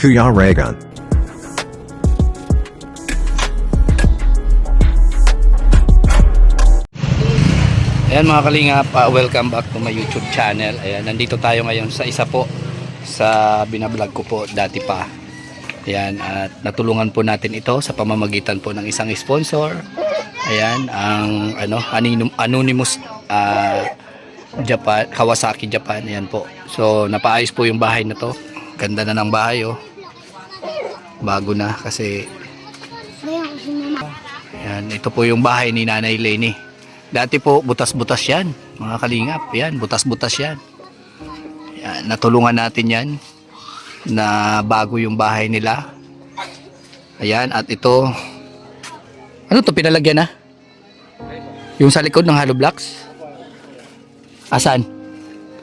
Kuya Regan. Ayan mga kalingap, welcome back to my YouTube channel. Ayan, nandito tayo ngayon sa isa po sa binablog ko po dati pa. Ayan, at natulungan po natin ito sa pamamagitan po ng isang sponsor. Ayan, ang Anonymous Japan, Kawasaki Japan. Ayan po. So, napaayos po yung bahay na to. Ganda na ng bahay, oh. Bago na kasi ayan, ito po yung bahay ni Nanay Leni. Dati po butas-butas yan, mga kalingap. Yan, butas-butas yan. Yan, natulungan natin yan na bago yung bahay nila. Ayan, at ito, ano to, pinalagyan na? Yung sa likod ng hollow blocks? Asan?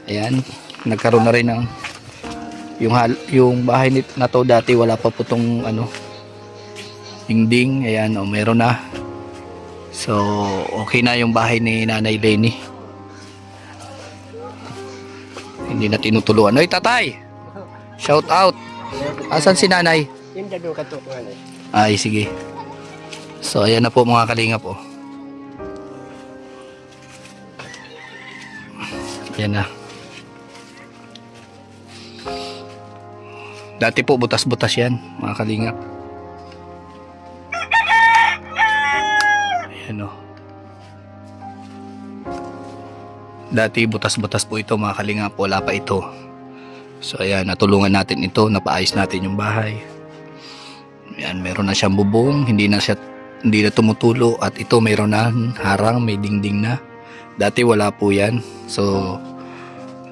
Ayan, nagkaroon na rin ng yung bahay na to dati wala pa po tong dingding. Ayan, o meron na. So, okay na yung bahay ni Nanay Leni. Hindi na tinutuluan. Oy, tatay! Shout out! Asan si nanay? Ay, sige. So, ayan na po mga kalingap, oh. Ayan na. Dati po butas-butas yan, mga kalingap. Ayan, oh. Dati butas-butas po ito, mga kalingap. Wala pa ito. So ayan, natulungan natin ito, napaayos natin yung bahay. Ayan, meron na siyang bubong, hindi na tumutulo, at ito meron na harang, may dingding na. Dati wala po yan. So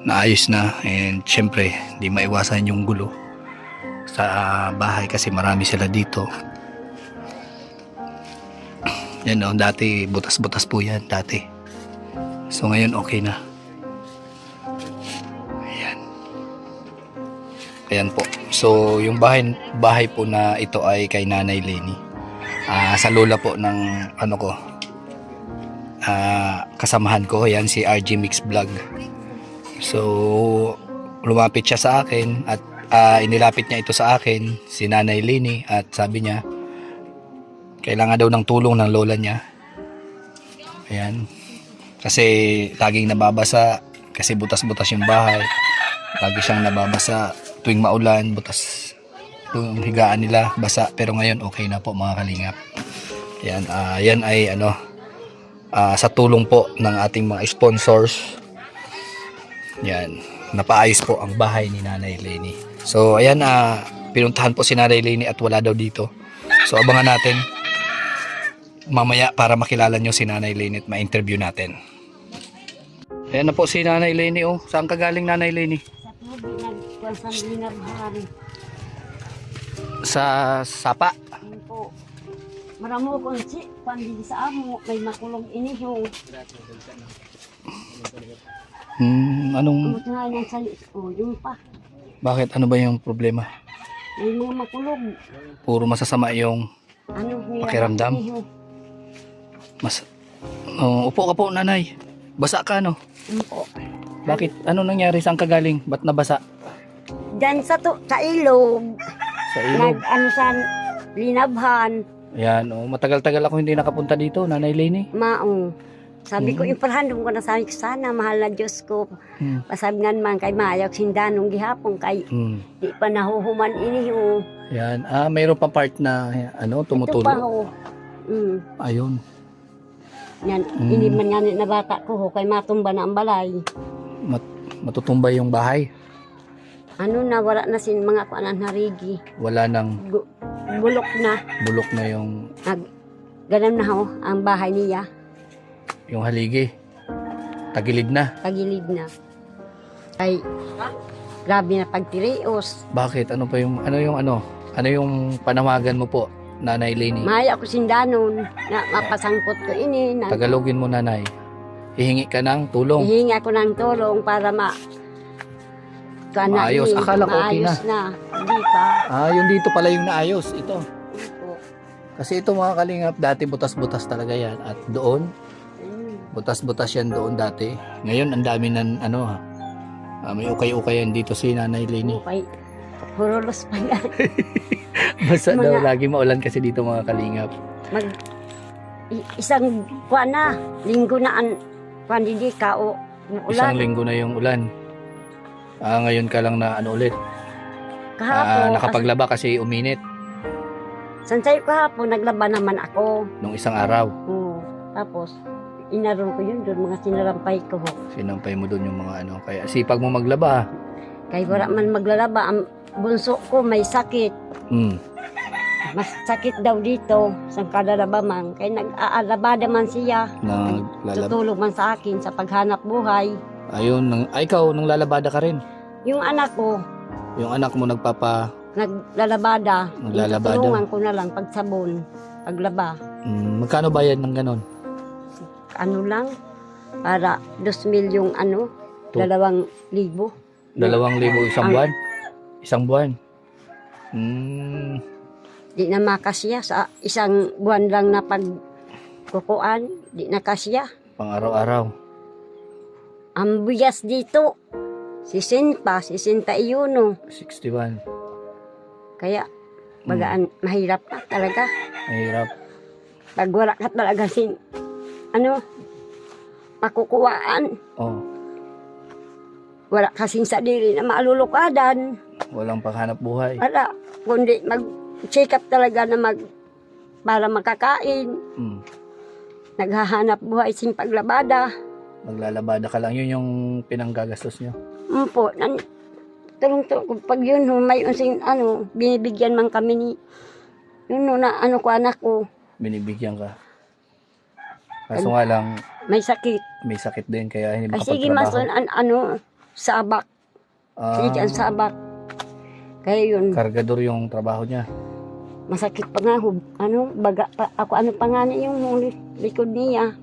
naayos na, and syempre hindi maiwasan yung gulo sa bahay kasi marami sila dito. Yan, oh, dati butas-butas po yan dati. So ngayon okay na. Ayan po. So yung bahay po na ito ay kay Nanay Leni. Sa lola po ng kasamahan ko. Ayan, si RG Mix Vlog. So lumapit siya sa akin at inilapit niya ito sa akin, si Nanay Leni, at sabi niya kailangan daw ng tulong ng lola niya. Ayan. Kasi laging nababasa kasi butas-butas yung bahay. Lagi siyang nababasa tuwing maulan, butas yung higaan nila, basa. Pero ngayon okay na po, mga kalingap. Yan, yan ay sa tulong po ng ating mga sponsors. Yan, napaayos po ang bahay ni Nanay Leni. So ayan, pinuntahan po si Nanay Leni at wala daw dito. So abangan natin mamaya para makilala nyo si Nanay Leni at ma-interview natin. Ayan na po si Nanay Leni, oh. Saan ka galing, Nanay Leni? Sa Linabhan. Sa Sapa? Po. Maramo kung si pandi sa amo may makulong iniho. Anong? Amo nga yan sa yung pa. Bakit? Ano ba yung problema? May mga makulong. Puro masasama yung pakiramdam? Iniho. Upo ka po, nanay. Basa ka, no? Po. Bakit? Ano nangyari? Saan ka galing? Ba't nabasa? Diyan sa ilog. Sa ilog? Sa Linabhan. Ayan, matagal-tagal ako hindi nakapunta dito, Nanay Leni. Maong. Sabi ko, imparhandom ko na sabi ko, sana, mahal na Diyos ko. Pasabi nga naman kay Mayaw, sindanong gihapon, kay di pa nahuhuman iniho. Yan, mayroon pa part na tumutulo. Ito pa ho. Ayun. Yan, hindi man nga na bata ko ho, kay matumba na ang balay. Matutumba yung bahay. Wala na sin mga kuanan harigi. Wala nang Bulok na. bulok na yung Ganun na ho, ang bahay niya. yung haligi. Tagilid na. Tagilid na. Ay, grabe na pagtirios. Bakit? Ano yung panawagan mo po, Nanay Leni? Maya ako sindanon, na mapasangkot ko ini. Tagalogin mo, nanay. Hihingi ka ng tulong. Hihingi ako ng tulong para maayos. Akala ko okay na. Maayos na. Hindi pa. Yung dito pala yung naayos. Ito. Opo. Kasi ito, mga kalingap, dati butas-butas talaga yan. At doon, butas-butas yan doon dati. Ngayon, ang dami ng may ukay-ukayan dito si Nanay Leni. Okay. Hurulos pa yan. Basta daw, Mga- lagi maulan kasi dito mga kalingap. Isang kuwan na, linggo na kuwan hindi ka o Isang ulan. linggo na yung ulan. Ngayon ka lang na ano ulit. Kahapon, Nakapaglaba kasi uminit sansay kahapon, naglaba naman ako. nung isang araw. Oo. Tapos, inaroon ko yun doon, mga sinarampay ko. Sinampay mo doon yung mga ano. Kaya sipag mo maglaba. Kaya wala man maglalaba, ang bunso ko may sakit. Hmm. Mas sakit daw dito sa kalalaba man. Kaya nag-aalabada man siya. Naglalaba. Tutulog man sa akin sa paghanap buhay. Ayun, ikaw, nung lalabada ka rin. Yung anak ko, Yung anak mo naglalabada. Naglalabada. Tutulungan ko na lang pagsabon, paglaba. Magkano bayad ng ganon? Ano lang, para 2,000 yung To. 2,000. 2,000 isang Ang- buwan? Isang buwan? Di na makasya sa isang buwan lang na pagkukuan, di na kasya. Pang araw-araw. Ang buyas dito, 61. 61. Kaya, bagaan, mahirap ka talaga. Mahirap. Pag wala ka talaga makukuhaan. Oh, Wala kasing sadiri na maalulukadan. walang paghanap buhay. Wala, kundi mag-check up talaga na para makakain. Mm. Naghahanap buhay sin paglabada. Maglalabada ka lang. Yun yung pinanggagastos nyo. Po, tulong-tulong. Pag yun, may unsing binibigyan man kami ni, na ko anak ko, Binibigyan ka. Kaso nga lang, may sakit. may sakit din kaya hindi Ay, sige, mas makapagtrabaho. sa abak. Sige, dyan sa abak. Kaya yun, Kargador yung trabaho niya. masakit pa nga. Baga, ako pa nga niya yung likod niya.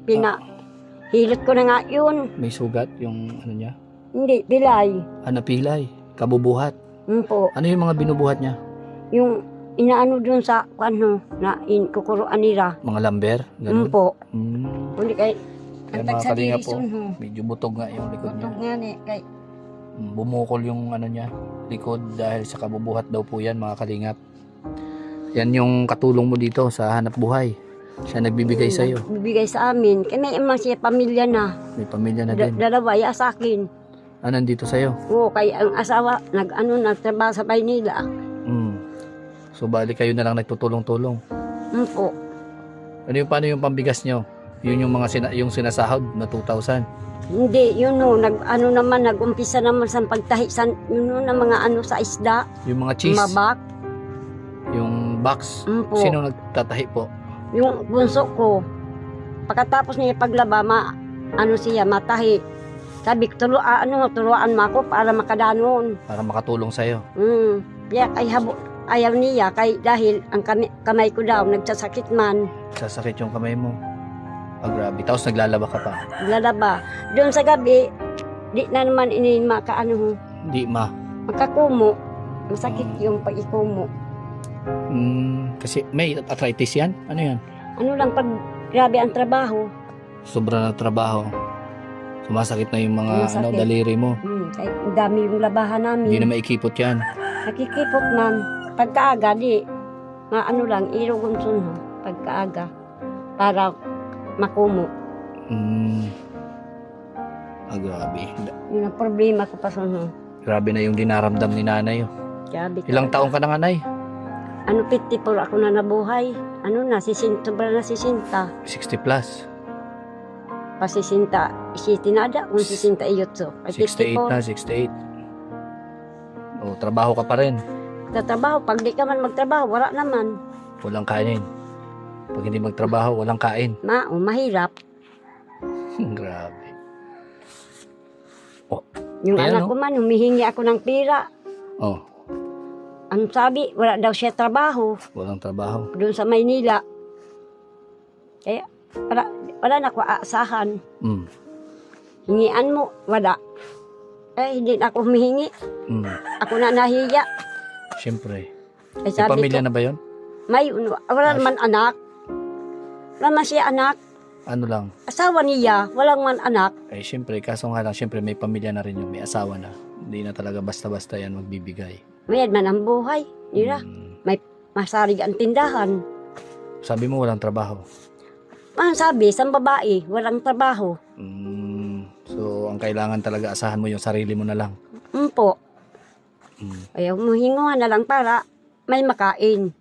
Hilot ko na nga yun. May sugat yung ano niya. Hindi, pilay. Napilay. Kabubuhat. Po, Ano yung mga binubuhat niya? yung inaano dun sa, na kukuruan nila. Mga lamber? Ganun? Po, Mm. kundi kay, Kaya ang mga kalinga po, tagsadiri medyo butog nga yung likod niya. Butog nga ni, kay, Bumukol yung ano niya, likod dahil sa kabubuhat daw po yan mga kalingap. Yan yung katulong mo dito sa hanap buhay. Siya nagbibigay sa iyo. bibigay sa amin. Kaya may emang siya pamilya na. May pamilya na din. Dalawa, ya sa akin. Nandito sa iyo. Oo, kaya ang asawa, nagtrabaho sa Maynila. So bali kayo na lang nagtutulong-tulong. Po. Paano yung pambigas nyo? Yun yung mga yung sinasahod na 2,000. Hindi, nag-umpisa naman sa pagtahi na mga sa isda, Yung mga cheese, mabak. yung box. Po. Sino nagtatahi po? Yung bunso ko, pagkatapos niya paglaba, siya, matahi. Sabi ko, turuan mo ako para makadanon. Para makatulong sa iyo. Kaya ayaw niya, dahil ang kamay ko daw, nagsasakit man. Sasakit yung kamay mo. Grabe. Tapos naglalaba ka pa. Lalaba. Doon sa gabi, di na naman Hindi makakumo. Masakit yung pag-ikumo. Kasi may arthritis yan? Ano yan? Pag grabe ang trabaho. Sobra na trabaho. Sumasakit na yung mga Sumasakit. daliri mo. Kahit ang dami yung labahan namin. Hindi na maikipot yan. Nakikipot man. Pagkaaga, irugon sunho. Pagkaaga. Para makumo. Grabe. Yun ang problema ko pa sunho. Grabe na yung dinaramdam ni nanay. Grabe. Ilang taong ka na nga, nay? 54 ako na nabuhay. Sobra na 60. 60 plus. Pa 60, isinada, kung 68. 68 na, 68. Trabaho ka pa rin. Tatrabaho, pag di ka man magtrabaho, wala naman. Walang kanin. Pag hindi magtrabaho, walang kain. Mahirap. Grabe. Yung Ayan, anak ko man, humihingi ako ng pira. Ang sabi, wala daw siya trabaho Walang trabaho. doon sa Maynila. Kaya, wala na ko aasahan. Hingian mo, wala. Hindi na ako humihingi. Ako na nahiya. Siyempre. Ay, May sabi pamilya ko, na ba yun? wala naman anak. Wala man siya anak. Ano lang? Asawa niya, walang man anak. Siyempre, kaso nga lang, siyempre may pamilya na rin yun. May asawa na. Hindi na talaga basta-basta yan magbibigay. Mayad man ang buhay nila. May masarig ang tindahan. Sabi mo walang trabaho. Ang sabi, sa babae, walang trabaho. So, ang kailangan talaga asahan mo yung sarili mo na lang. Po. Ayaw mo hinguhan na lang para may makain.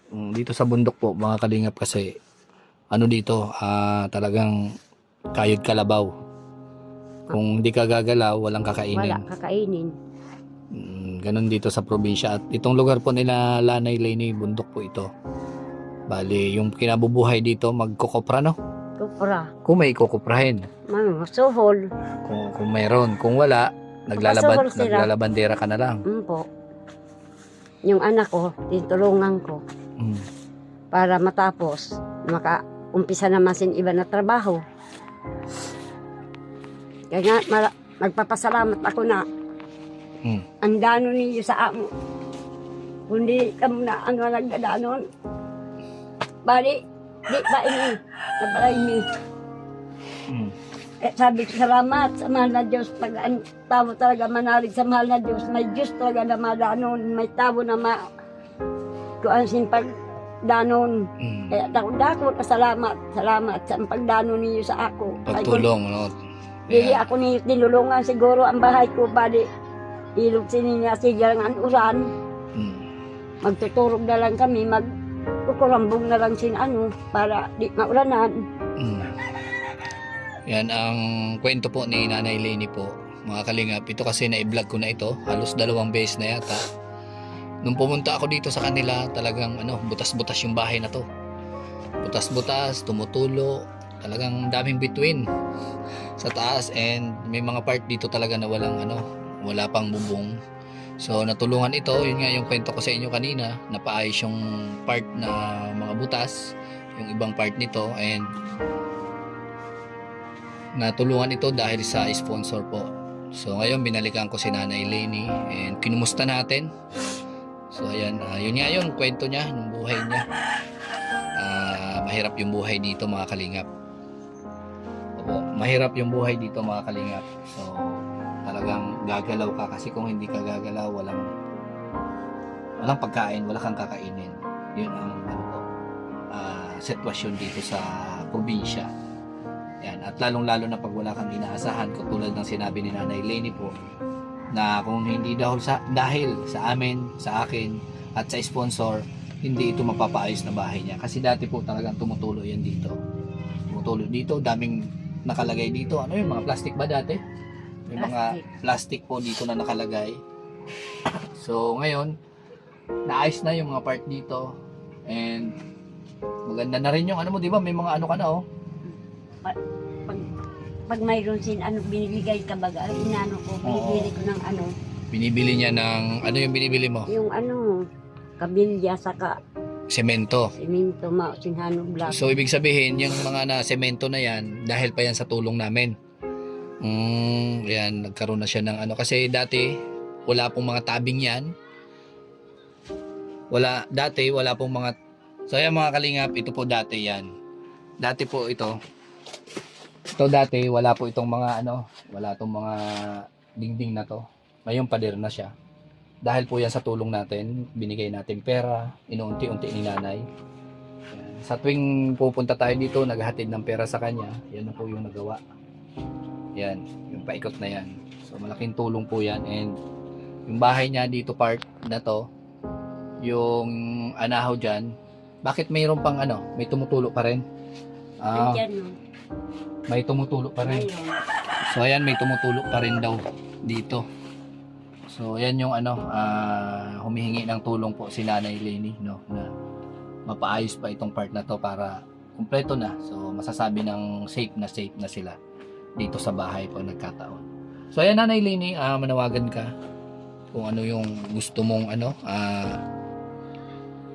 Dito sa bundok po, mga kalingap, kasi ano dito, talagang kayod kalabaw. Kung hindi ka gagalaw, walang kakainin. Wala kakainin. Ganun dito sa probinsya. At itong lugar po nila Lanay Lenny, bundok po ito. Bali, yung kinabubuhay dito, magkukopra, no? Kupra. Kung may kukuprahin. Suhol. Kung mayroon. Kung wala, Magpapasuhol sila. naglalabandera ka na lang. Po. Yung anak ko, tinulungan ko para matapos maka-umpisa naman sin iba na trabaho. Kaya nga, magpapasalamat ako na ang dano ninyo sa amo. Kundi kamo na ang nagdadanon. Bali, di ba ini? Nabalay mi. Sabi ko, salamat sa mahal na Diyos. Pag ang tao talaga manalig sa mahal na Diyos, may Diyos talaga na madanon, may tao na kuan sin pagdanon. Kaya dako na salamat sa pagdanon ninyo sa ako. Pagtulong, no? Dili ako ninyo tinulungan siguro ang bahay ko, bali ilog sininya siya ang uran. Magtuturog na lang kami, kukurambong na lang para di maulanan. Yan ang kwento po ni Nanay Lenny po, mga kalingap. Ito kasi na-vlog ko na ito, halos 2 beses na yata. Nung pumunta ako dito sa kanila, talagang butas-butas yung bahay na to. Butas-butas, tumutulo, talagang daming bituin sa taas, and may mga part dito talaga na wala pang bubong. So natulungan ito, yun nga yung kwento ko sa inyo kanina, napaayos yung part na mga butas, yung ibang part nito, and natulungan ito dahil sa sponsor po. So ngayon binalikan ko si Nanay Lenny and kinumusta natin. So ayan, yun nga yung kwento niya, yung buhay niya. Mahirap yung buhay dito, mga kalingap. Opo, mahirap yung buhay dito, mga kalingap. So talagang gagalaw ka, kasi kung hindi ka gagalaw, walang pagkain, wala kang kakainin. Yun ang sitwasyon dito sa probinsya. Yan. At lalong-lalo na pag wala kang inaasahan, katulad ng sinabi ni Nanay Lenny po, na kung hindi dahil sa amin, sa akin, at sa sponsor, hindi ito mapapaayos na bahay niya. Kasi dati po talagang tumutulo yan dito. Tumutulo dito, daming nakalagay dito. Ano yung mga plastic ba dati? May mga plastic po dito na nakalagay. So ngayon, naayos na yung mga part dito. And maganda na rin yung di ba? May mga ka na, Pag mayroon binibigay ka baga, ko, binibili ko ng Binibili niya ng, yung binibili mo? Yung kabilya, saka semento. Semento, sinhano block. So ibig sabihin, yung mga na semento na yan, dahil pa yan sa tulong namin. Yan, nagkaroon na siya ng kasi dati, wala pong mga tabing yan. Dati, wala pong mga, so yan mga kalingap, ito po dati yan. Dati po ito dati wala po itong mga wala itong mga dingding na to. Ngayon pader na siya. Dahil po yan sa tulong natin, binigay natin pera, inuunti-unti ni Nanay. Yan. Sa tuwing pupunta tayo dito, naghahatid ng pera sa kanya, yan na po yung nagawa. Yan, yung paikot na yan. So malaking tulong po yan, and yung bahay niya dito part na to, yung anahaw dyan, bakit mayroon pang may tumutulo pa rin? May tumutulo pa rin. So ayan, may tumutulo pa rin daw dito. So ayan yung humihingi ng tulong po si Nanay Lenny, na mapaayos pa itong part na to para kumpleto na. So masasabi ng safe na sila dito sa bahay po nagkataon. So ayan, Nanay Lenny, manawagan ka kung ano yung gusto mong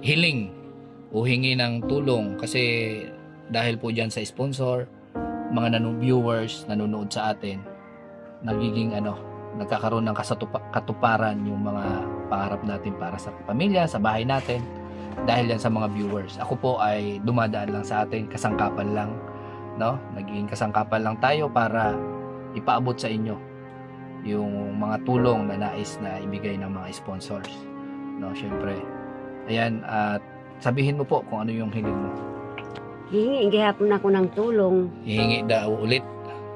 hiling o hingi ng tulong, kasi dahil po dyan sa sponsor, mga viewers nanonood sa atin, nagiging nagkakaroon ng katuparan yung mga pangarap natin para sa pamilya, sa bahay natin, dahil yan sa mga viewers. Ako po ay dumadaan lang sa atin, kasangkapan lang, naging kasangkapan lang tayo para ipaabot sa inyo yung mga tulong na nais na ibigay ng mga sponsors. No, syempre. Ayan, at sabihin mo po kung ano yung hiling mo. Hihingi gihapon ako ng tulong. Hihingi daw ulit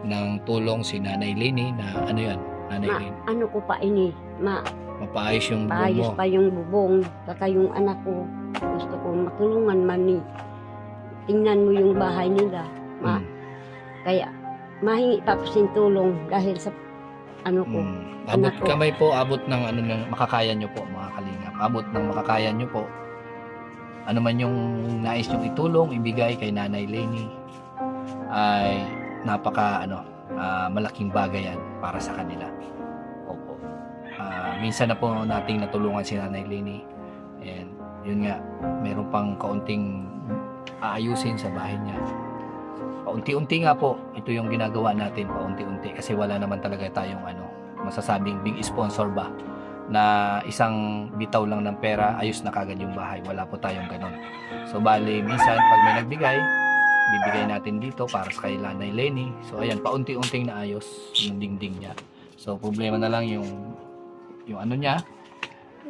ng tulong si Nanay Lini na ano yan, Nanay Lini. Ano ko pa ini, Mapaayos yung buhok mo. paayos pa yung bubong, saka yung anak ko. Gusto ko matulungan man ni. Tingnan mo yung bahay nila. Mm. Kaya, mahingi pa ko sin tulong dahil sa ano ko. Abot anak ko. kamay po, abot ng ano ng makakaya nyo po mga kalingap. Abot ng makakaya nyo po. Ano man yung nais nyo itulong, ibigay kay Nanay Lini ay napaka malaking bagay yan para sa kanila. Opo. Minsan na po nating natulungan si Nanay Lini. And yun nga, meron pang kaunting aayusin sa bahay niya. Paunti-unti nga po, ito yung ginagawa natin, paunti-unti. Kasi wala naman talaga tayong masasabing big sponsor ba na isang bitaw lang ng pera, ayos na kagad yung bahay. Wala po tayong ganon. So bali, minsan pag may nagbigay, bibigay natin dito para sa kay Nanay Lini. So ayan, paunti-unting naayos yung dingding niya. So problema na lang yung ano niya,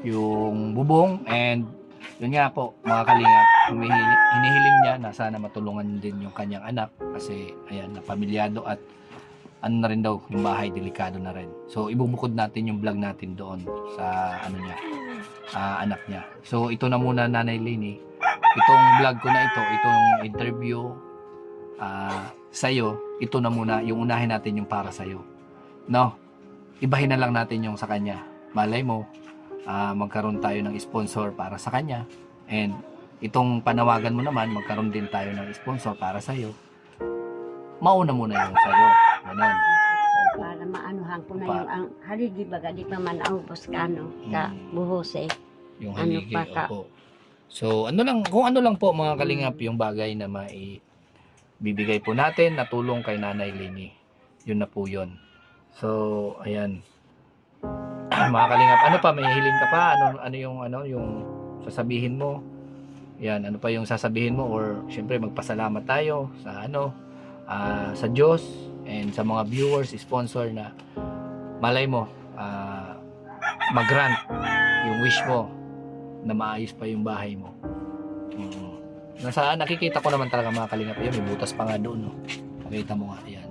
yung bubong, and yun nga po mga kalingap, hinihiling niya na sana matulungan din yung kanyang anak kasi ayan, na pamilyado at ano na rin daw yung bahay, delikado na rin. So ibubukod natin yung vlog natin doon sa anak niya. So ito na muna Nanay Lini, itong vlog ko na ito, itong interview sa'yo, ito na muna, yung unahin natin yung para sa'yo. No? Ibahin na lang natin yung sa kanya. Malay mo, magkaroon tayo ng sponsor para sa kanya. And itong panawagan mo naman, magkaroon din tayo ng sponsor para sa'yo. Mauna muna yung sa'yo. Ganon. Opo. Para maanuhan ko na Pa- yung ang haligi baga di pa man aubos ka ka buhos eh. Yung Ano haligi, pa ka? opo. So, kung ano lang po mga kalingap yung bagay na bibigay po natin na tulong kay Nanay Lini. Yun na po yun. So, ayan. Mga kalingap, ano pa, may hiling ka pa? Ano yung sasabihin mo? Yan, ano pa yung sasabihin mo? Or, syempre, magpasalamat tayo sa Diyos and sa mga viewers, sponsor na malay mo, mag-grant yung wish mo na maayos pa yung bahay mo. Nakikita ko naman talaga mga kalingap, may butas pa nga doon, no? Nakita mo nga, ayan.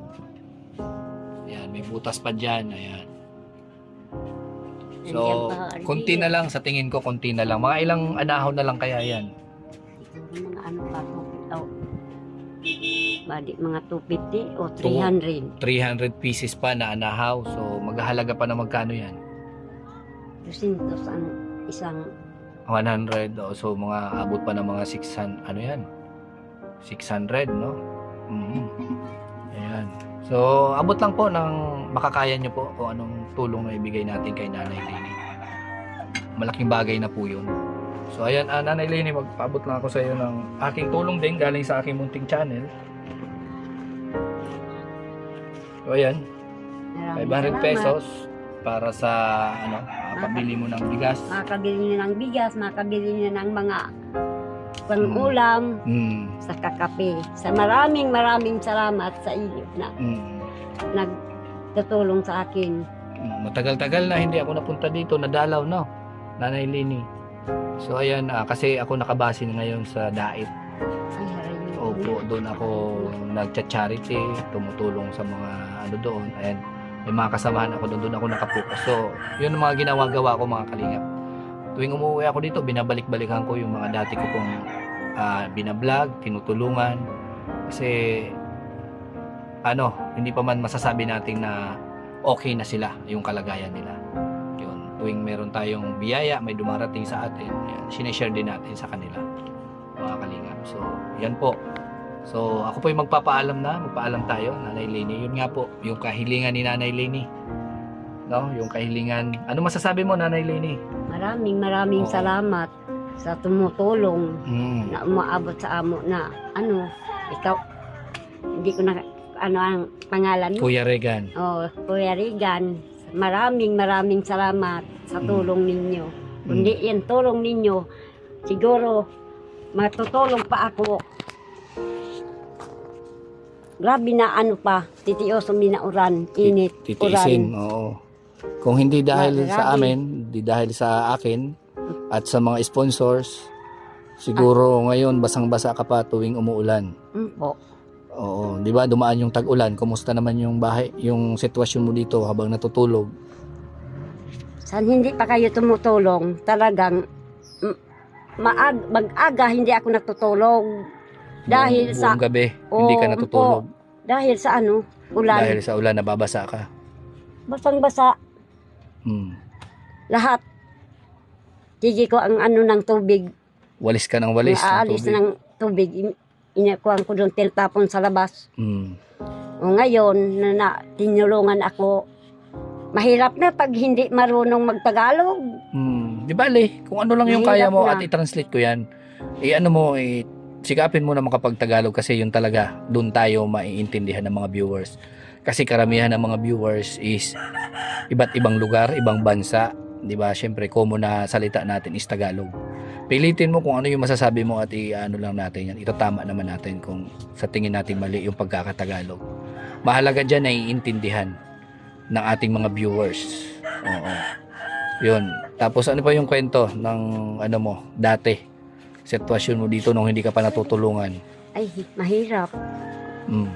Ayan, may butas pa dyan, ayan. So, konti na lang, sa tingin ko, konti na lang. Mga ilang anahon na lang kaya yan. Ito mga ano pa to. Bali mga 250 o 300. 300 pieces pa na anahaw. So, maghahalaga pa na magkano yan? 200 ang isang 100. So, mga abot pa ng mga 600. Ano yan? 600, no? Ayan. So, abot lang po ng makakaya nyo po kung anong tulong na ibigay natin kay Nanay Lini. Malaking bagay na po yun. So, ayan, Nanay Lini, magpaabot lang ako sa iyo ng aking tulong din galing sa aking munting channel. So, ayan, 500 pesos para sa pabili mo ng bigas. Makakabili na ng bigas, makakabili na ng mga pang-ulam, sa kakape. Sa maraming salamat sa iyo na nagtutulong sa akin. Matagal-tagal na hindi ako napunta dito, nadalaw, no? Nanay Lini. So, ayan, kasi ako nakabase ngayon sa Dait. Opo, doon ako nagcha-charity, tumutulong sa mga doon. Ayan, may mga kasamahan ako doon ako nakapokus. So, yun ang mga ginagawa ko mga kalingap. Tuwing umuwi ako dito, binabalik-balikan ko yung mga dati ko pong binablog, tinutulungan. Kasi, hindi pa man masasabi natin na okay na sila, yung kalagayan nila. Yun, tuwing meron tayong biyaya, may dumarating sa atin, yan, sineshare din natin sa kanila, mga kalingap. So, yan po. So, ako po yung magpaalam tayo, Nanay Lini. Yun nga po, yung kahilingan ni Nanay Lini. No, yung kahilingan. Ano masasabi mo, Nanay Lini? Maraming salamat sa tumutulong na umaabot sa amo na ikaw, hindi ko na ang pangalan mo? Kuya Regan. Kuya Regan. Maraming salamat sa tulong ninyo. Kundi yan tulong ninyo, siguro matutulong pa ako. Grabe na pa, titiyoso minauran, init, Titiisin, uran. oo. Kung hindi dahil Marami. sa amin, hindi dahil sa akin at sa mga sponsors, siguro ngayon basang-basa ka pa tuwing umuulan. Po. Oo, 'di ba? Dumaan yung tag-ulan. Kumusta naman yung bahay, yung sitwasyon mo dito habang natutulog? San hindi pa kayo tumutulong, talagang mag-aga hindi ako natutulog. Dahil sa buong gabi, hindi ka Oo, natutulog. dahil sa ano, ulan. Dahil sa ulan, nababasa ka. Basang-basa Hmm. lahat. Gigi ko ang ano ng tubig. Walis ka ng walis. ng Aalis tubig. ng tubig. Inakuhan ko doon tiltapon sa labas. Hmm. O ngayon, tinulungan ako. Mahirap na pag hindi marunong magtagalog. Di bale, kung ano lang yung kaya Mahirap mo na. at i-translate ko yan, ano mo, sikapin mo na makapag-Tagalog kasi yun talaga, doon tayo maiintindihan ng mga viewers. Kasi karamihan ng mga viewers is iba't ibang lugar, ibang bansa, di ba? Siyempre, common na salita natin is Tagalog. Pilitin mo kung ano yung masasabi mo at ano lang natin yan. Itatama naman natin kung sa tingin natin mali yung pagkakatagalog. Mahalaga dyan na iintindihan ng ating mga viewers. Oo. Yun. Tapos ano pa yung kwento ng ano mo, dati? Sitwasyon mo dito nung hindi ka pa natutulungan. Ay, mahirap. Mm.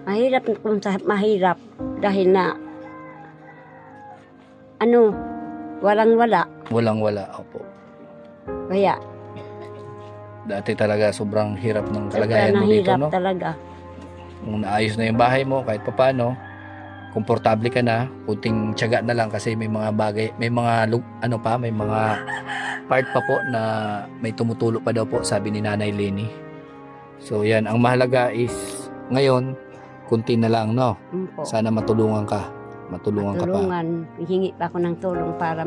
Mahirap kung sa mahirap. Dahil na, ano, walang-wala. Walang-wala. Opo. Kaya, Dati talaga sobrang hirap ng sobrang kalagayan mo dito, nahirap no? talaga. Nung naayos na yung bahay mo, kahit papano, komportable ka na, kunting tiyaga na lang kasi may mga bagay, may mga may mga part pa po na may tumutulo pa daw po, sabi ni Nanay Lenny. So yan, ang mahalaga is ngayon, kunti na lang, no? Po. Sana matulungan ka. Matulungan ka pa. Tulungan, hingi pa ako ng tulong para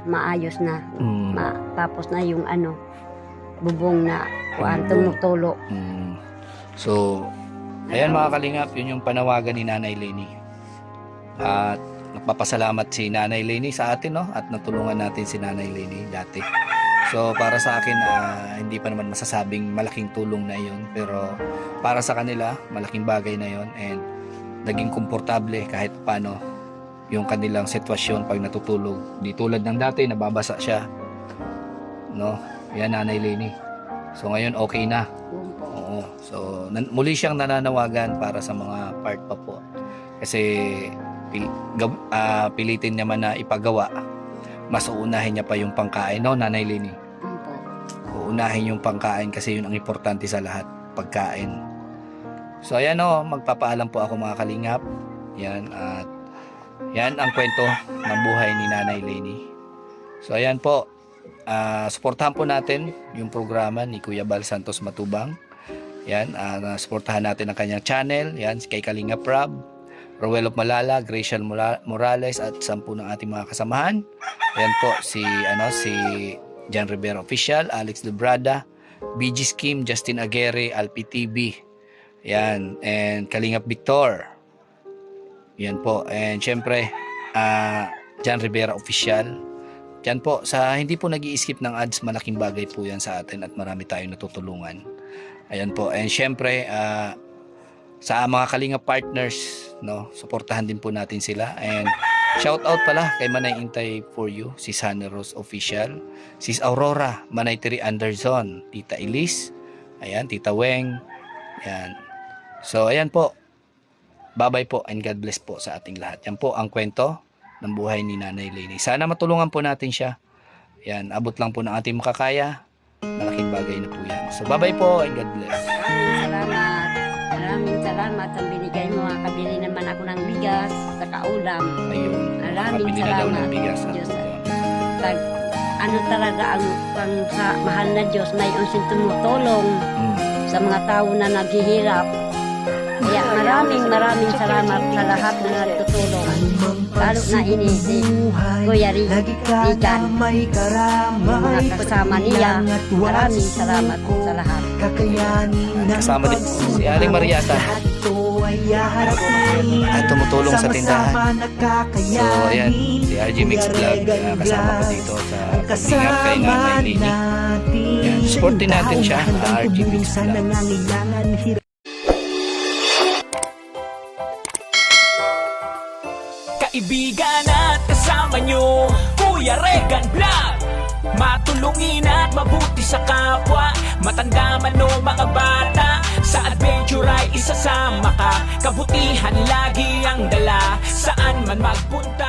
maayos na. Mm. Tapos na yung ano, bubong na kuan Bubong. tumutulo. Mm. So, ayan mga kalingap, yun yung panawagan ni Nanay Lenny. At nagpapasalamat si Nanay Lenny sa atin, no? At natulungan natin si Nanay Lenny dati. So, para sa akin, hindi pa naman masasabing malaking tulong na yun. Pero para sa kanila, malaking bagay na yun. And naging komportable kahit paano yung kanilang sitwasyon pag natutulog. Di tulad ng dati, nababasa siya. No? Yan, Nanay Lenny. So, ngayon okay na. Yun po. Oo. So, muli siyang nananawagan para sa mga part pa po. Kasi pilitin niya man na ipagawa, mas uunahin niya pa yung pangkain, no, Nanay Lenny? Yun po. Uunahin yung pangkain kasi yun ang importante sa lahat, pagkain. So, ayan o, magpapaalam po ako mga kalingap. Yan, at yan ang kwento ng buhay ni Nanay Lenny. So, ayan po. Suportahan po natin yung programa ni Kuya Bal Santos Matubang. Yan, suportahan natin ang kanyang channel. Yan, kay Kalinga Prab, Rowel of Malala, Gracial Morales at 10 ng ating mga kasamahan. Yan po si Jan Rivera Official, Alex Lebrada, BG Scheme, Justin Aguirre, Alpi TV. Yan, and Kalingap Victor. Yan po. And syempre, Jan Rivera Official. Yan po, sa hindi po nag-i-skip ng ads, malaking bagay po yan sa atin at marami tayong natutulungan. Ayan po. And syempre, sa mga Kalinga partners, no, suportahan din po natin sila. And shout out pala kay Manay Intay for you, si Sunny Rose Official, Sis Aurora, Manay Tiri Anderson, Tita Elise, ayan, Tita Weng, ayan. So, ayan po. Bye-bye po and God bless po sa ating lahat. Yan po ang kwento ng buhay ni Nanay Lenny. Sana matulungan po natin siya. Yan, abot lang po ng ating makakaya. Malaking bagay na po yan. So, bye-bye po and God bless. Maraming salamat. Maraming salamat. Ang binigay mo, kabili naman ako ng bigas sa kaulam. Ayun. Maraming Nakabili na daw salamat. ng bigas. Diyos. Ano talaga ang sa mahal na Diyos, may unsing tumutulong sa mga tao na naghihirap. Kaya maraming salamat sa lahat na nagtutulong. Lalo na ini si Kuya Rigan, mga kasama niya. Maraming salamat sa lahat. Kasama din si Aling Mariata at tumutulong sa tindahan. So, ayan, si RG Mix Vlog, kasama ko dito sa pagbingap kay Nanay Lenny. Ayan, supportin natin siya, RG Mix Vlog. Kaibigan Kuya Regan Vlog. Matulungin at mabuti sa kapwa, matanda man o mga bata. Sa adventure ay isasama ka, kabutihan lagi ang dala. Saan man magpunta